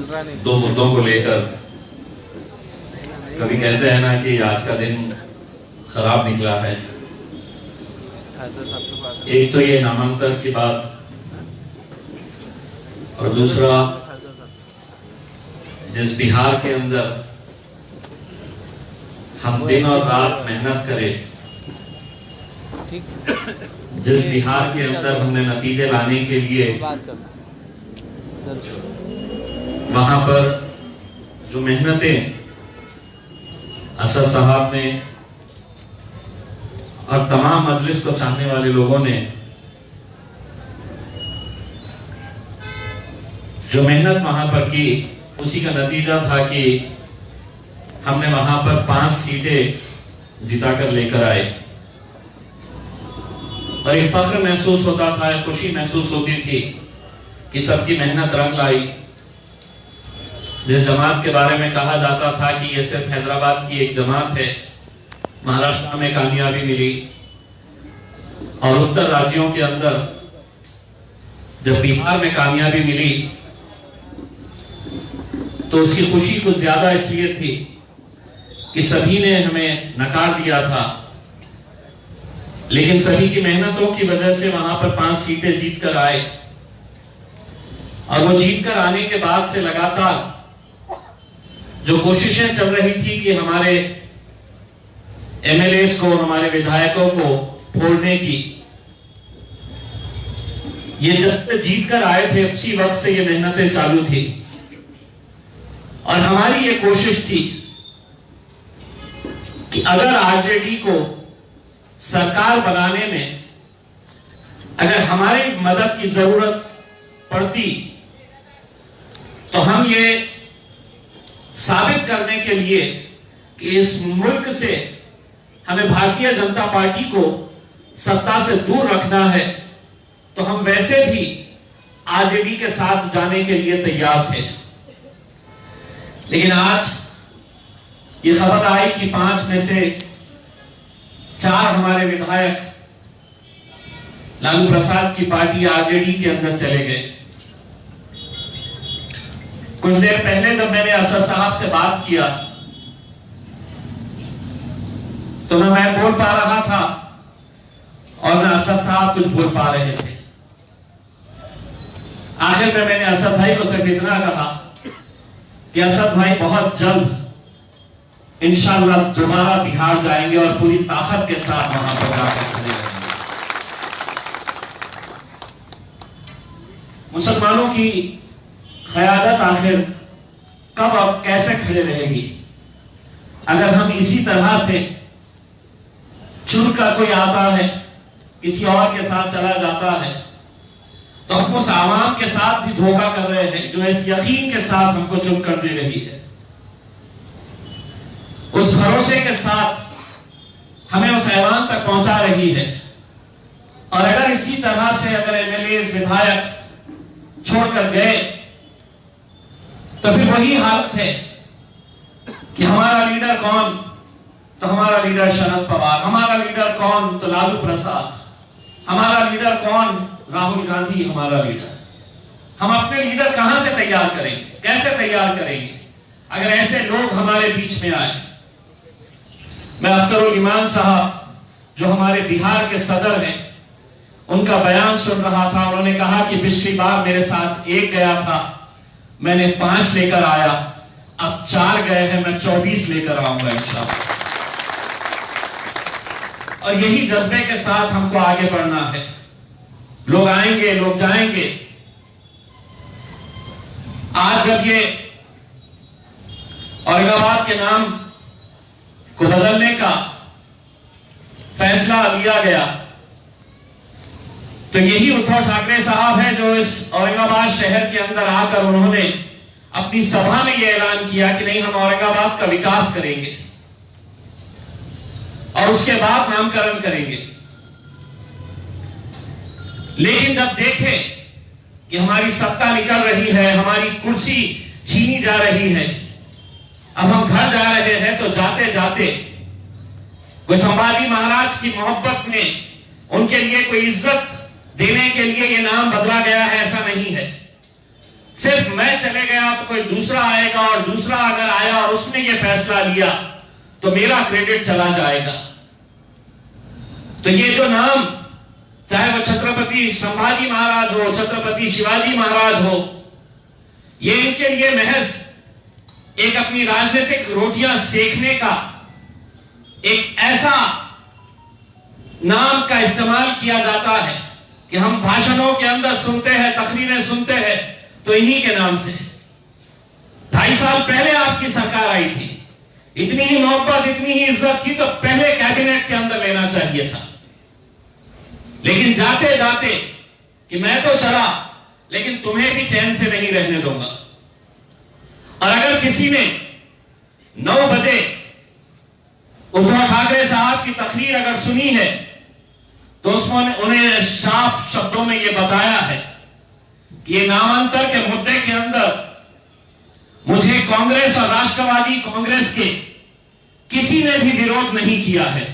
दो मुद्दों को लेकर। कभी कहते हैं ना कि आज का दिन खराब निकला है। एक तो ये नामांतर की बात, और दूसरा जिस बिहार के अंदर हम दिन और रात मेहनत करें, जिस बिहार के अंदर हमने नतीजे लाने के लिए वहां पर जो मेहनतें असद साहब ने और तमाम मजलिस को चाहने वाले लोगों ने जो मेहनत वहां पर की, उसी का नतीजा था कि हमने वहां पर 5 सीटें जिताकर लेकर आए। और एक फख्र महसूस होता था, एक खुशी महसूस होती थी कि सबकी मेहनत रंग लाई। जिस जमात के बारे में कहा जाता था कि ये सिर्फ हैदराबाद की एक जमात है, महाराष्ट्र में कामयाबी मिली, और उत्तर राज्यों के अंदर जब बिहार में कामयाबी मिली तो उसकी खुशी कुछ ज्यादा इसलिए थी कि सभी ने हमें नकार दिया था, लेकिन सभी की मेहनतों की वजह से वहां पर 5 सीटें जीत कर आए। और वो जीत कर आने के बाद से लगातार जो कोशिशें चल रही थी कि हमारे एमएलएस को, हमारे विधायकों को फोड़ने की, ये जब से जीत कर आए थे उसी वक्त से ये मेहनतें चालू थी। और हमारी ये कोशिश थी कि अगर आरजेडी को सरकार बनाने में अगर हमारी मदद की जरूरत पड़ती तो हम ये साबित करने के लिए कि इस मुल्क से हमें भारतीय जनता पार्टी को सत्ता से दूर रखना है, तो हम वैसे भी आरजेडी के साथ जाने के लिए तैयार थे। लेकिन आज ये खबर आई कि 5 में से 4 हमारे विधायक लालू प्रसाद की पार्टी आरजेडी के अंदर चले गए। कुछ देर पहले जब मैंने असद साहब से बात किया तो ना मैं बोल पा रहा था और ना असद साहब कुछ बोल पा रहे थे। आखिर में मैंने असद भाई को सिर्फ इतना कहा कि असद भाई बहुत जल्द इंशाअल्लाह दोबारा बिहार जाएंगे और पूरी ताकत के साथ वहां पर जाकर खड़े रहेंगे। मुसलमानों की क़यादत आखिर कब और कैसे खड़े रहेगी अगर हम इसी तरह से चुनकर कोई आता है, किसी और के साथ चला जाता है, तो हम उस आवाम के साथ भी धोखा कर रहे हैं जो इस यकीन के साथ हमको चुनकर दे रही है, उस भरोसे के साथ हमें उस ऐवान तक पहुंचा रही है। और अगर इसी तरह से अगर एमएलए विधायक छोड़कर गए तो फिर वही हालत है कि हमारा लीडर कौन, तो हमारा लीडर शरद पवार, हमारा लीडर कौन, तो लालू प्रसाद, हमारा लीडर कौन, राहुल गांधी हमारा लीडर। हम अपने लीडर कहां से तैयार करेंगे, कैसे तैयार करेंगे अगर ऐसे लोग हमारे बीच में आए। मैं अख्तरुल ईमान साहब जो हमारे बिहार के सदर हैं, उनका बयान सुन रहा था। उन्होंने कहा कि पिछली बार मेरे साथ 1 गया था, मैंने 5 लेकर आया, अब 4 गए हैं, मैं 24 लेकर आऊंगा इंशाअल्लाह। और यही जज्बे के साथ हमको आगे बढ़ना है। लोग आएंगे, लोग जाएंगे। आज जब ये औरंगाबाद के नाम को बदलने का फैसला लिया गया तो यही उद्धव ठाकरे साहब हैं जो इस औरंगाबाद शहर के अंदर आकर उन्होंने अपनी सभा में यह ऐलान किया कि नहीं, हम औरंगाबाद का विकास करेंगे और उसके बाद नामकरण करेंगे। लेकिन जब देखें कि हमारी सत्ता निकल रही है, हमारी कुर्सी छीनी जा रही है, अब हम घर जा रहे हैं, तो जाते जाते कोई संभाजी महाराज की मोहब्बत में उनके लिए कोई इज्जत देने के लिए ये नाम बदला गया है, ऐसा नहीं है। सिर्फ मैं चले गया तो कोई कोई दूसरा आएगा और दूसरा अगर आया और उसने ये फैसला लिया तो मेरा क्रेडिट चला जाएगा। तो ये जो नाम, चाहे वो छत्रपति संभाजी महाराज हो, छत्रपति शिवाजी महाराज हो, ये इनके लिए महज एक अपनी राजनीतिक रोटियां सेकने का एक ऐसा नाम का इस्तेमाल किया जाता है कि हम भाषणों के अंदर सुनते हैं, तकरीरें सुनते हैं तो इन्हीं के नाम से। 2.5 साल पहले आपकी सरकार आई थी, इतनी ही मोहब्बत, इतनी ही इज्जत थी तो पहले कैबिनेट के अंदर लेना चाहिए था। लेकिन जाते जाते कि मैं तो चला लेकिन तुम्हें भी चैन से नहीं रहने दूंगा। और अगर किसी ने 9 बजे उद्धव ठाकरे साहब की तकरीर अगर सुनी है तो उसमें उन्हें साफ शब्दों में यह बताया है कि ये नामांतर के मुद्दे के अंदर मुझे कांग्रेस और राष्ट्रवादी कांग्रेस के किसी ने भी विरोध नहीं किया है,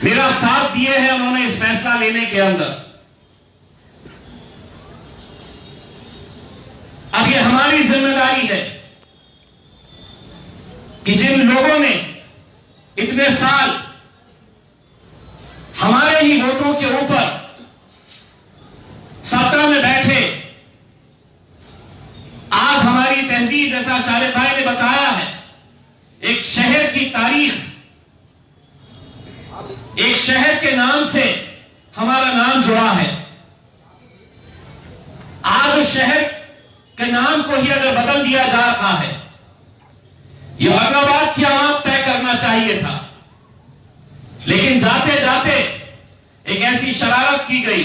मेरा साथ दिए हैं उन्होंने इस फैसला लेने के अंदर। अब ये हमारी जिम्मेदारी है कि जिन लोगों ने इतने साल हमारे ही वोटों के ऊपर सत्ता में बैठे, आज हमारी तहजीब, जैसा शालिद भाई ने बताया है, एक शहर की तारीख, एक शहर के नाम से हमारा नाम जुड़ा है। आज उस शहर के नाम को ही अगर बदल दिया जा रहा है, यह औरंगाबाद की आवाम तय करना चाहिए था। लेकिन जाते जाते एक ऐसी शरारत की गई,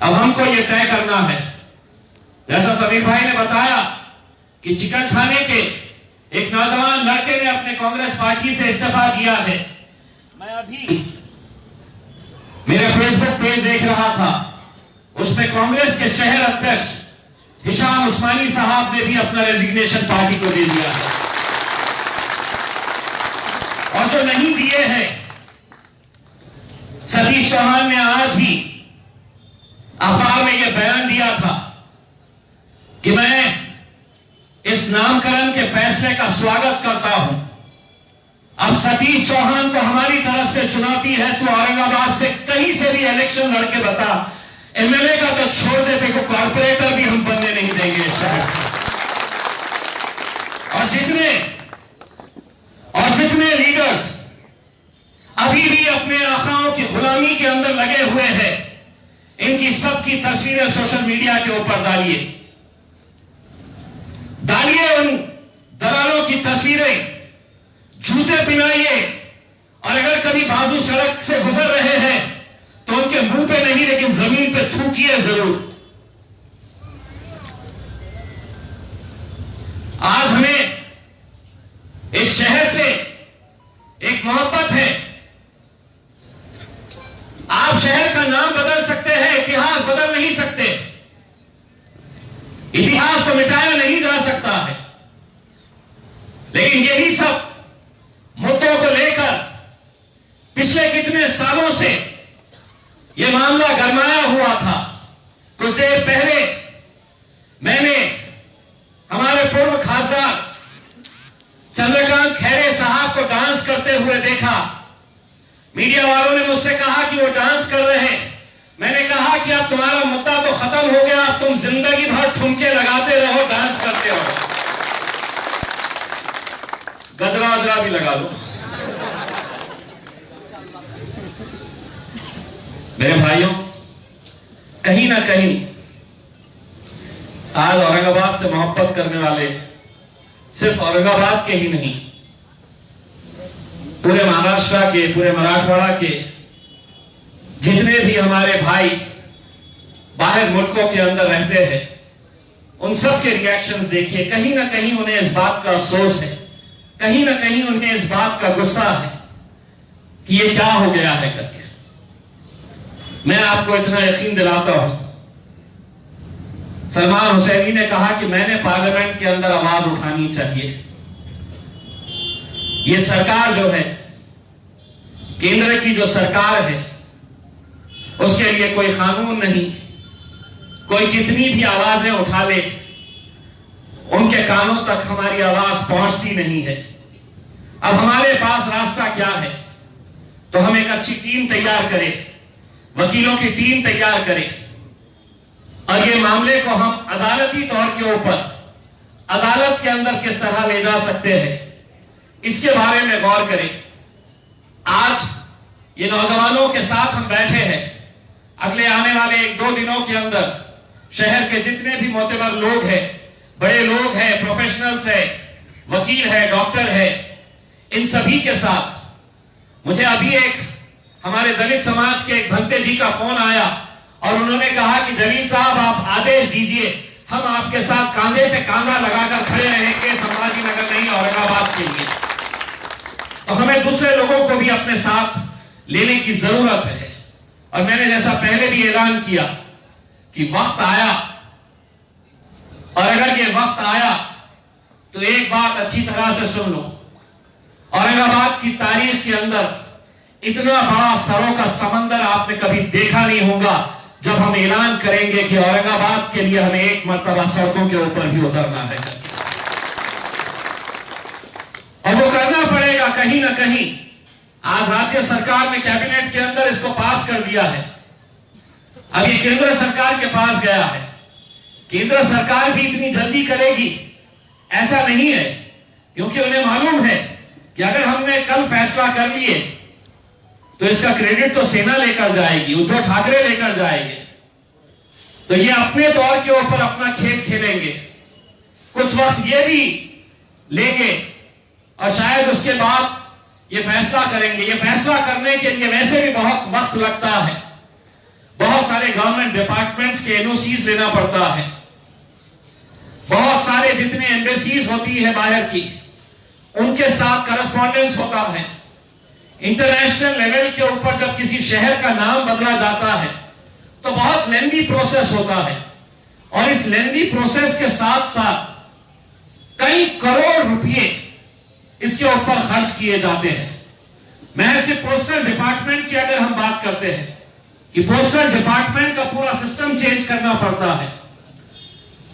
अब हमको यह तय करना है। जैसा समीर भाई ने बताया कि चिकन खाने के एक नौजवान लड़के ने अपने कांग्रेस पार्टी से इस्तीफा दिया है। मैं अभी मेरे फेसबुक पेज देख रहा था, उसमें कांग्रेस के शहर अध्यक्ष हिशाम उस्मानी साहब ने भी अपना रेजिग्नेशन पार्टी को दे दिया है। और जो नहीं दिए हैं, सतीश चौहान ने आज ही अखबार में यह बयान दिया था कि मैं इस नामकरण के फैसले का स्वागत करता हूं। अब सतीश चौहान को हमारी तरफ से चुनौती है, तो औरंगाबाद से कहीं से भी इलेक्शन लड़के बता, एमएलए का तो छोड़ देते को कॉर्पोरेटर भी हम बनने नहीं देंगे इस शहर से। और जितने लीडर्स अभी भी अपने आखाओं की गुलामी के अंदर लगे हुए हैं, इनकी सबकी तस्वीरें सोशल मीडिया के ऊपर डालिए उन दलालों की तस्वीरें, जूते पहनाइए, और अगर कभी बाजू सड़क से गुजर रहे हैं तो उनके मुंह पे नहीं लेकिन जमीन पे थूकिए जरूर। आज हमें इस शहर से एक मोहब्बत है। आप शहर का नाम बदल सकते हैं, इतिहास बदल नहीं सकते। इतिहास को मिटाया नहीं जा सकता है, लेकिन यही सब मुद्दों को लेकर पिछले कितने सालों से यह मामला गरमाया हुआ था। कुछ देर पहले मैंने हमारे पूर्व खासदार चंद्रकांत खैरे साहब को डांस करते हुए देखा। मीडिया वालों ने मुझसे कहा कि वो डांस कर रहे हैं। मैंने कहा कि अब तुम्हारा मुद्दा तो खत्म हो गया, अब तुम जिंदगी भर ठुमके लगाते रहो, डांस करते रहो, गजरा वजरा भी लगा दो। मेरे भाइयों, कहीं ना कहीं आज औरंगाबाद से मोहब्बत करने वाले सिर्फ औरंगाबाद के ही नहीं, पूरे महाराष्ट्र के, पूरे मराठवाड़ा के जितने भी हमारे भाई बाहर मुल्कों के अंदर रहते हैं, उन सब के रिएक्शंस देखिए। कहीं ना कहीं उन्हें इस बात का अफसोस है, कहीं ना कहीं उन्हें इस बात का गुस्सा है कि ये क्या हो गया है करके। मैं आपको इतना यकीन दिलाता हूं, सलमान हुसैनी ने कहा कि मैंने पार्लियामेंट के अंदर आवाज उठानी चाहिए। ये सरकार जो है, केंद्र की जो सरकार है, उसके लिए कोई कानून नहीं, कोई कितनी भी आवाजें उठा ले, उनके कानों तक हमारी आवाज पहुंचती नहीं है। अब हमारे पास रास्ता क्या है? तो हम एक अच्छी टीम तैयार करें, वकीलों की टीम तैयार करें, और ये मामले को हम अदालती तौर के ऊपर अदालत के अंदर किस तरह ले जा सकते हैं, इसके बारे में गौर करें। आज ये नौजवानों के साथ हम बैठे हैं। अगले आने वाले 1-2 दिनों के अंदर शहर के जितने भी मोतबर लोग हैं, बड़े लोग हैं, प्रोफेशनल्स हैं, वकील है, डॉक्टर है, इन सभी के साथ मुझे अभी एक हमारे दलित समाज के एक भंते जी का फोन आया और उन्होंने कहा कि जलील साहब आप आदेश दीजिए, हम आपके साथ कांधे से कांधा लगाकर खड़े रहेंगे संभाजी नगर नहीं औरंगाबाद के लिए। तो हमें दूसरे लोगों को भी अपने साथ लेने की जरूरत है। और मैंने जैसा पहले भी ऐलान किया कि वक्त आया, और अगर ये वक्त आया तो एक बात अच्छी तरह से सुन लो, औरंगाबाद की तारीख के अंदर इतना बड़ा सरों का समंदर आपने कभी देखा नहीं होगा जब हम ऐलान करेंगे कि औरंगाबाद के लिए हमें एक मर्तबा सड़कों के ऊपर भी उतरना है, और वो करना पड़ेगा कहीं ना कहीं। आज राज्य सरकार ने कैबिनेट के अंदर इसको पास कर दिया है, अब ये केंद्र सरकार के पास गया है। केंद्र सरकार भी इतनी जल्दी करेगी ऐसा नहीं है, क्योंकि उन्हें मालूम है कि अगर हमने कल फैसला कर लिए तो इसका क्रेडिट तो सेना लेकर जाएगी, उद्धव ठाकरे लेकर जाएंगे, तो ये अपने तौर के ऊपर अपना खेल खेलेंगे। कुछ वक्त ये भी लेंगे और शायद उसके बाद ये फैसला करेंगे। ये फैसला करने के लिए वैसे भी बहुत वक्त लगता है, बहुत सारे गवर्नमेंट डिपार्टमेंट्स के एनओसीज लेना पड़ता है, बहुत सारे जितने एम्बेसीज होती है बाहर की, उनके साथ करस्पॉन्डेंस होता है। इंटरनेशनल लेवल के ऊपर जब किसी शहर का नाम बदला जाता है तो बहुत लेंदी प्रोसेस होता है, और इस लेंदी प्रोसेस के साथ साथ कई करोड़ रुपए इसके ऊपर खर्च किए जाते हैं। मैं सिर्फ पोस्टल डिपार्टमेंट की अगर हम बात करते हैं कि पोस्टल डिपार्टमेंट का पूरा सिस्टम चेंज करना पड़ता है।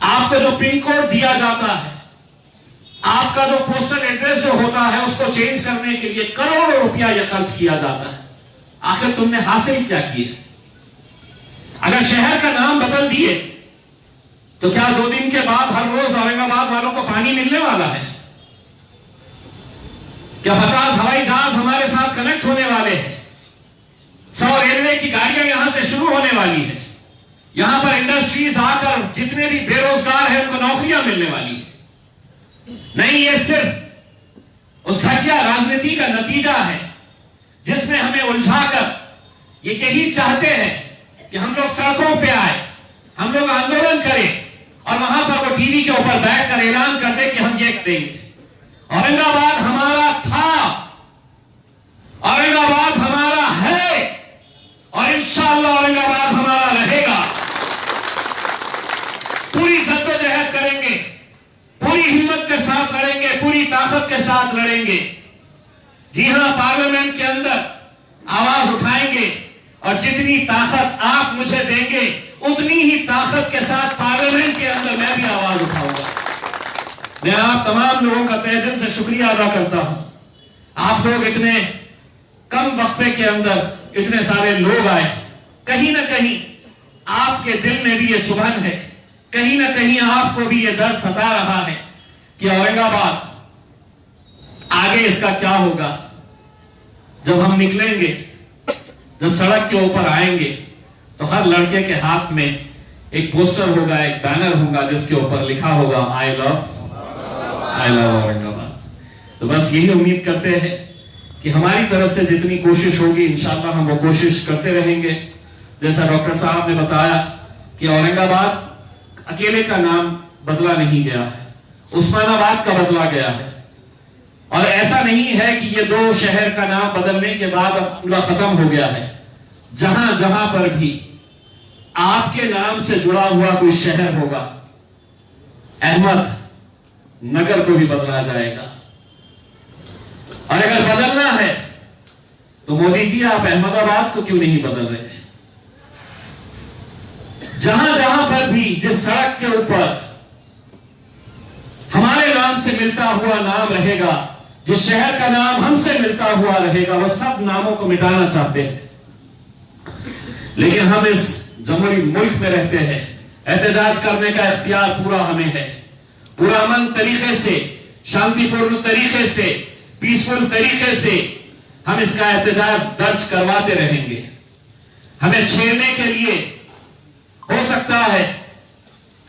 आपको जो पिन कोड दिया जाता है, आपका जो पोस्टल एड्रेस जो होता है, उसको चेंज करने के लिए करोड़ों रुपया यह खर्च किया जाता है। आखिर तुमने हासिल क्या किया? अगर शहर का नाम बदल दिए तो क्या 2 दिन के बाद हर रोज औरंगाबाद वालों को पानी मिलने वाला है? क्या 50 हवाई जहाज हमारे साथ कनेक्ट होने वाले हैं? 100 रेलवे की गाड़ियां यहां से शुरू होने वाली है। यहां पर इंडस्ट्रीज आकर जितने भी बेरोजगार हैं उनको नौकरियां मिलने वाली है। नहीं, ये सिर्फ उस घटिया राजनीति का नतीजा है जिसमें हमें उलझाकर ये यही चाहते हैं कि हम लोग सड़कों पे आए, हम लोग आंदोलन करें, और वहां पर वो टीवी के ऊपर बैठकर ऐलान कर दे कि हम ये करेंगे। औरंगाबाद हमारा था, औरंगाबाद हमारा है, और इंशाअल्लाह औरंगाबाद हमारा रहेगा। पूरी जद्दोजहद करेंगे, पूरी हिम्मत के साथ लड़ेंगे, पूरी ताकत के साथ लड़ेंगे। जी हां, पार्लियामेंट के अंदर आवाज उठाएंगे, और जितनी ताकत आप मुझे देंगे उतनी ही ताकत के साथ पार्लियामेंट के अंदर मैं भी आवाज उठाऊंगा। मैं आप तमाम लोगों का तहे दिल से शुक्रिया अदा करता हूं। आप लोग इतने कम वक्फे के अंदर इतने सारे लोग आए। कहीं ना कहीं आपके दिल में भी ये चुभन है, कहीं ना कहीं आपको भी ये दर्द सता रहा है कि औरंगाबाद आगे इसका क्या होगा। जब हम निकलेंगे, जब सड़क के ऊपर आएंगे, तो हर लड़के के हाथ में एक पोस्टर होगा, एक बैनर होगा जिसके ऊपर लिखा होगा आई लव औरंगाबाद। तो बस यही उम्मीद करते हैं कि हमारी तरफ से जितनी कोशिश होगी इंशाअल्लाह हम वो कोशिश करते रहेंगे। जैसा डॉक्टर साहब ने बताया कि औरंगाबाद अकेले का नाम बदला नहीं गया है, उस्मानाबाद का बदला गया है। और ऐसा नहीं है कि ये 2 शहर का नाम बदलने के बाद पूरा खत्म हो गया है। जहां जहां पर भी आपके नाम से जुड़ा हुआ कोई शहर होगा, अहमद नगर को भी बदला जाएगा। और अगर बदलना है तो मोदी जी आप अहमदाबाद को क्यों नहीं बदल रहे? जहां जहां पर भी जिस सड़क के ऊपर हमारे नाम से मिलता हुआ नाम रहेगा, जिस शहर का नाम हमसे मिलता हुआ रहेगा, वो सब नामों को मिटाना चाहते हैं। लेकिन हम इस जमहूरी मुल्क में रहते हैं, एहतजाज करने का इख्तियार पूरा हमें है। पूरा अमन तरीके से, शांतिपूर्ण तरीके से, पीसफुल तरीके से हम इसका एहतजाज दर्ज करवाते रहेंगे। हमें छेड़ने के लिए हो सकता है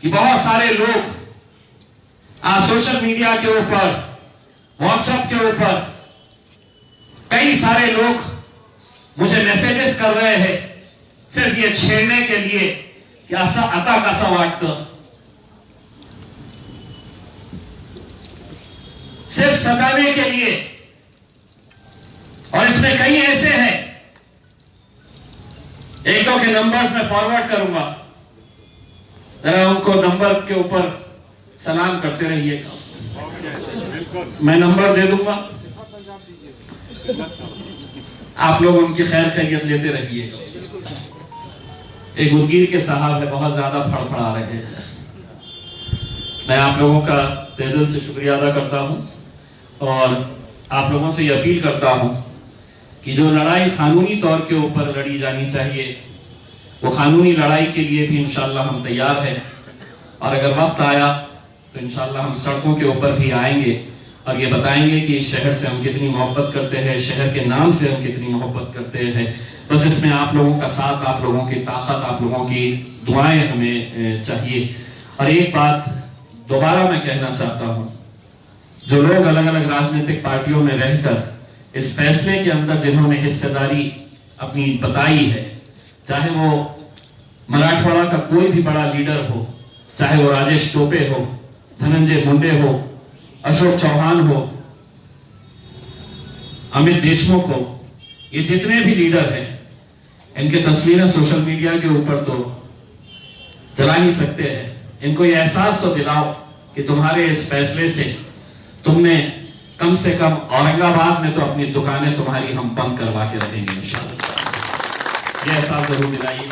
कि बहुत सारे लोग सोशल मीडिया के ऊपर, व्हाट्सएप के ऊपर कई सारे लोग मुझे मैसेजेस कर रहे हैं सिर्फ ये छेड़ने के लिए कि असा आता कसा वाटतं, सिर्फ सताने के लिए। और इसमें कई ऐसे हैं, एक दो के नंबर्स में फॉरवर्ड करूंगा, जरा उनको नंबर के ऊपर सलाम करते रहिएगा। मैं नंबर दे दूंगा, आप लोग उनकी खैर खैरियत लेते रहिएगा। एक उदगीर के साहब है, बहुत ज्यादा फड़फड़ा रहे हैं। मैं आप लोगों का तहे दिल से शुक्रिया अदा करता हूं और आप लोगों से यह अपील करता हूं कि जो लड़ाई कानूनी तौर के ऊपर लड़ी जानी चाहिए, वो कानूनी लड़ाई के लिए भी इंशाअल्लाह हम तैयार हैं। और अगर वक्त आया तो इंशाअल्लाह हम सड़कों के ऊपर भी आएंगे और ये बताएंगे कि इस शहर से हम कितनी मोहब्बत करते हैं, शहर के नाम से हम कितनी मोहब्बत करते हैं। बस इसमें आप लोगों का साथ, आप लोगों की ताकत, आप लोगों की दुआएं हमें चाहिए। और एक बात दोबारा मैं कहना चाहता हूं, जो लोग अलग अलग राजनीतिक पार्टियों में रहकर इस फैसले के अंदर जिन्होंने हिस्सेदारी अपनी बताई है, चाहे वो मराठवाड़ा का कोई भी बड़ा लीडर हो, चाहे वो राजेश टोपे हो, धनंजय मुंडे हो, अशोक चौहान हो, अमित देशमुख हो, ये जितने भी लीडर हैं, इनके तस्वीरें सोशल मीडिया के ऊपर तो चला ही सकते हैं। इनको ये एहसास तो दिलाओ कि तुम्हारे इस फैसले से तुमने कम से कम औरंगाबाद में तो अपनी दुकानें तुम्हारी हम बंद करवा के रखेंगे इंशाअल्लाह। ये एहसास जरूर दिलाइए।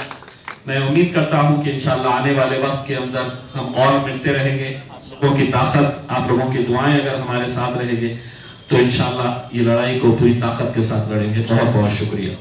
मैं उम्मीद करता हूं कि इंशाअल्लाह आने वाले वक्त के अंदर हम और मिलते रहेंगे। आप लोगों की ताकत, आप लोगों की दुआएं अगर हमारे साथ रहेंगे तो इंशाअल्लाह ये लड़ाई को पूरी ताकत के साथ लड़ेंगे। बहुत बहुत शुक्रिया।